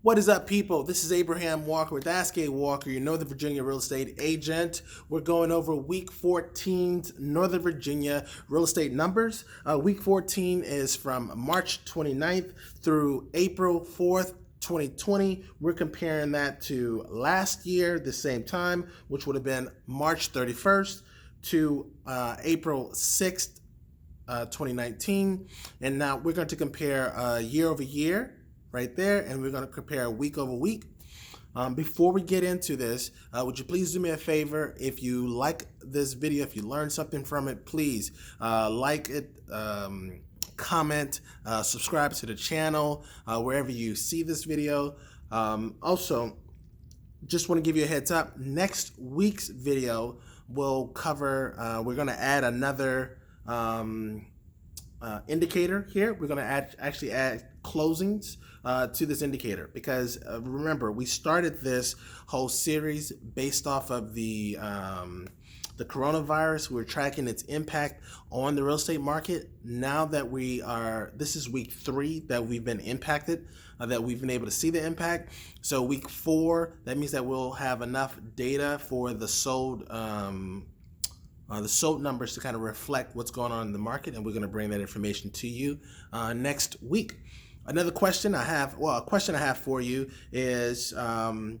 What is up, people? This is Abraham Walker with Ask A Walker, your Northern Virginia real estate agent. We're going over Week 14's Northern Virginia real estate numbers. Week 14 is from March 29th through April 4th, 2020. We're comparing that to last year, the same time, which would have been March 31st to April 6th, 2019. And now we're going to compare year over year right there, and we're going to compare week over week. Before we get into this, would you please do me a favor? If you like this video, if you learned something from it, please like it, comment, subscribe to the channel wherever you see this video. Also, just want to give you a heads up. Next week's video will cover, we're going to add another indicator here. We're going to actually add closings to this indicator because remember, we started this whole series based off of the coronavirus. We're tracking its impact on the real estate market. Now that this is week 3 that we've been impacted, that we've been able to see the impact. So week 4, that means that we'll have enough data for the sold numbers to kind of reflect what's going on in the market, and we're going to bring that information to you next week. Another question I have, a question I have for you is, do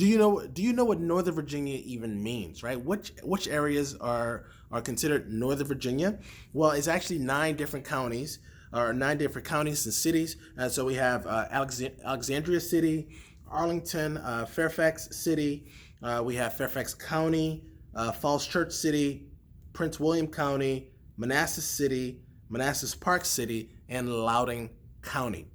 you know what Northern Virginia even means, right? Which areas are considered Northern Virginia? Well, it's actually 9 different counties, or 9 different counties and cities. And so we have Alexandria City, Arlington, Fairfax City. We have Fairfax County, Falls Church City, Prince William County, Manassas City, Manassas Park City, and Loudoun County.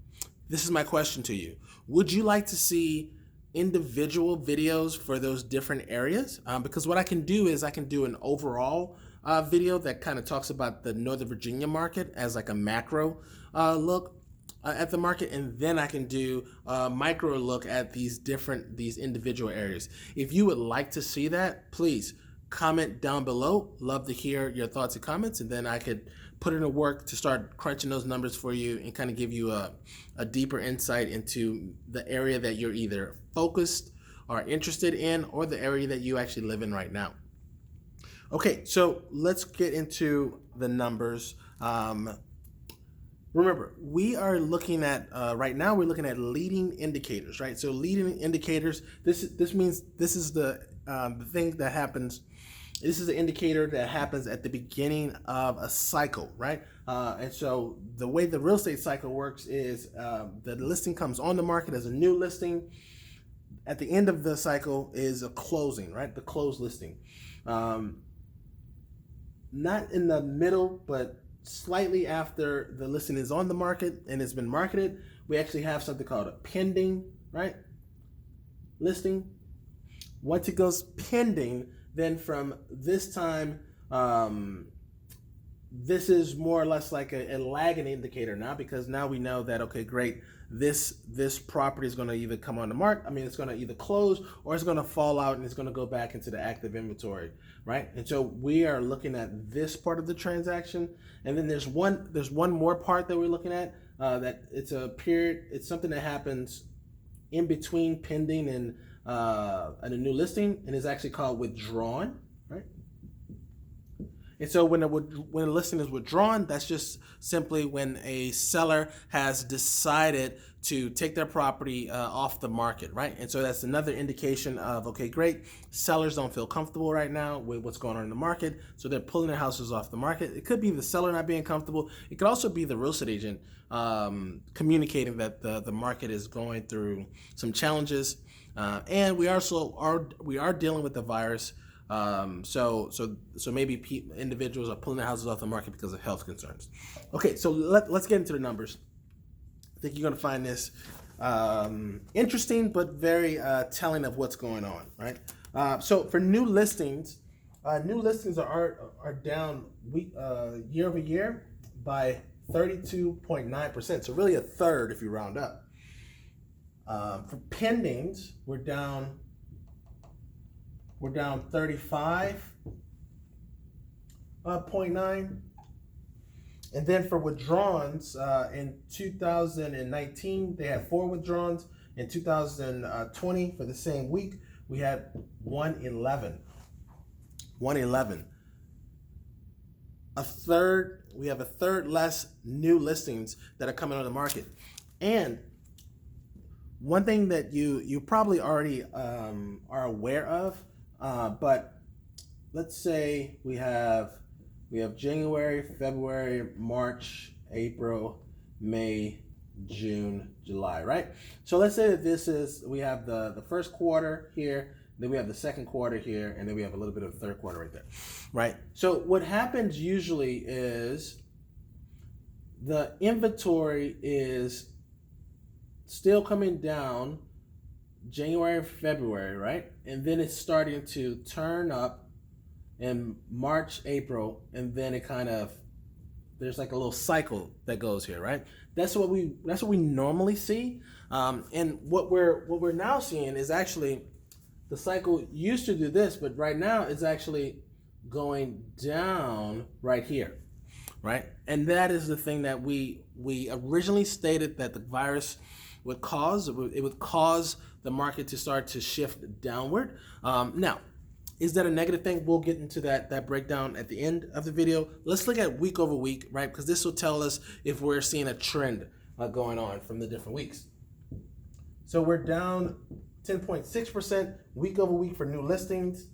This is my question to you. Would you like to see individual videos for those different areas? Because what I can do is I can do an overall video that kind of talks about the Northern Virginia market as like a macro look at the market, and then I can do a micro look at these individual areas. If you would like to see that, please comment down below. Love to hear your thoughts and comments, and then I could put in a work to start crunching those numbers for you and kind of give you a deeper insight into the area that you're either focused or interested in, or the area that you actually live in right now. Okay, so let's get into the numbers. Remember, we are looking at, right now we're looking at leading indicators, right? So leading indicators, this means this is the thing that happens. This is an indicator that happens at the beginning of a cycle, right? And so the way the real estate cycle works is the listing comes on the market as a new listing. At the end of the cycle is a closing, right? The closed listing. Not in the middle, but slightly after the listing is on the market and it's been marketed, we actually have something called a pending, right? Listing. Once it goes pending, then from this time, this is more or less like a lagging indicator now, because now we know that, okay, great, this property is going to either come on the market, it's going to either close, or it's going to fall out and it's going to go back into the active inventory, right? And so we are looking at this part of the transaction, and then there's one more part that we're looking at, that it's a period, it's something that happens in between pending and a new listing, and is actually called withdrawn, right? And so when a listing is withdrawn, that's just simply when a seller has decided to take their property off the market, right? And so that's another indication of, okay, great, sellers don't feel comfortable right now with what's going on in the market, so they're pulling their houses off the market. It could be the seller not being comfortable. It could also be the real estate agent communicating that the market is going through some challenges, and we are dealing with the virus. So maybe individuals are pulling their houses off the market because of health concerns. Okay, so let's get into the numbers. I think you're going to find this interesting, but very telling of what's going on, right? So for new listings are down year over year by 32.9%. So really a third if you round up. For pendings, we're down 35.9. And then for withdrawns, in 2019, they had 4 withdrawns. In 2020, for the same week, we had 111. 111. We have a third less new listings that are coming on the market. And one thing that you probably already are aware of, but let's say we have January, February, March, April, May, June, July, right? So let's say that we have the first quarter here, then we have the second quarter here, and then we have a little bit of the third quarter right there, right? So what happens usually is the inventory is still coming down January, February, right? And then it's starting to turn up in March, April, and then it there's like a little cycle that goes here, right? That's what we normally see. And what we're now seeing is actually the cycle used to do this, but right now it's actually going down right here, right? And that is the thing that we originally stated that the virus would cause. It would cause the market to start to shift downward. Now, is that a negative thing? We'll get into that breakdown at the end of the video. Let's look at week over week, right? Because this will tell us if we're seeing a trend going on from the different weeks. So we're down 10.6% week over week for new listings.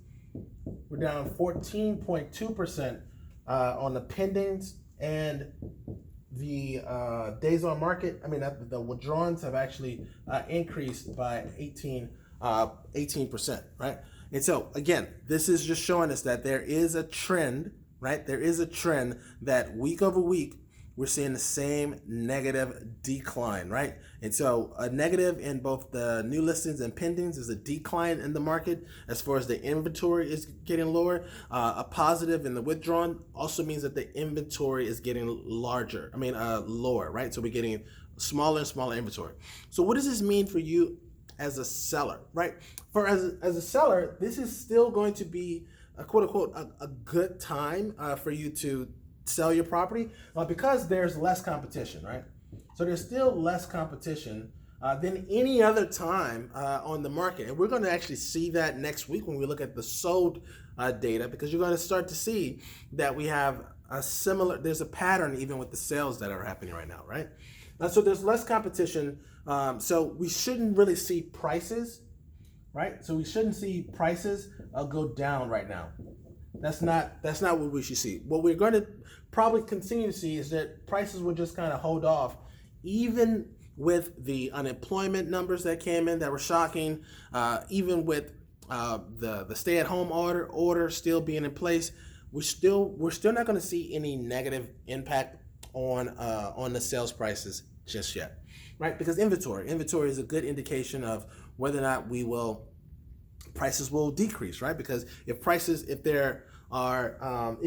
We're down 14.2% on the pendings, and the days on market. I mean, the withdrawns have actually increased by 18%, right? And so again, this is just showing us that there is a trend, right? There is a trend that week over week, we're seeing the same negative decline, right? And so a negative in both the new listings and pendings is a decline in the market as far as the inventory is getting lower. A positive in the withdrawn also means that the inventory is getting lower, right? So we're getting smaller and smaller inventory. So what does this mean for you as a seller, right? As a seller, this is still going to be a quote unquote a good time for you to sell your property because there's less competition, right? So there's still less competition than any other time on the market. And we're going to actually see that next week when we look at the sold data, because you're going to start to see that we have there's a pattern even with the sales that are happening right now, right? So there's less competition. So we shouldn't really see prices, right? So we shouldn't see prices go down right now. That's not what we should see. What we're going to probably continue to see is that prices will just kind of hold off, even with the unemployment numbers that came in that were shocking, even with the stay-at-home order still being in place. We're still not going to see any negative impact on the sales prices just yet, right? Because inventory is a good indication of whether or not prices will decrease, right? Because if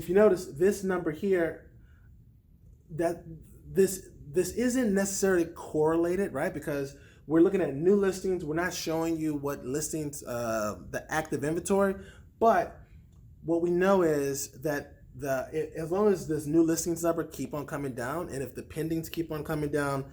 you notice this number here, that this isn't necessarily correlated, right? Because we're looking at new listings. We're not showing you what listings, the active inventory, but what we know is that as long as this new listings number keep on coming down, and if the pendings keep on coming down,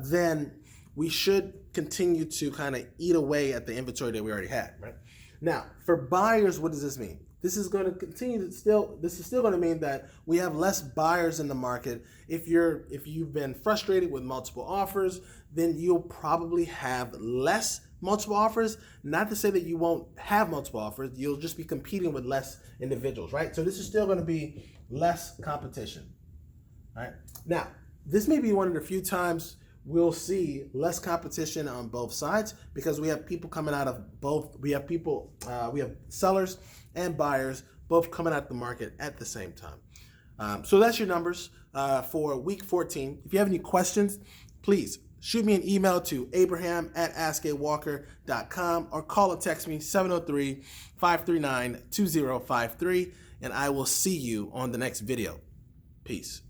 then we should continue to kind of eat away at the inventory that we already had, right? Now, for buyers, what does this mean? This is going to continue this is still going to mean that we have less buyers in the market. If you've been frustrated with multiple offers, then you'll probably have less multiple offers. Not to say that you won't have multiple offers, you'll just be competing with less individuals, right? So this is still going to be less competition, right? Now, this may be one of the few times we'll see less competition on both sides, because we have people coming out of both. We have sellers and buyers both coming out the market at the same time. So that's your numbers for week 14. If you have any questions, please shoot me an email to abraham@askawalker.com or call or text me 703-539-2053, and I will see you on the next video. Peace.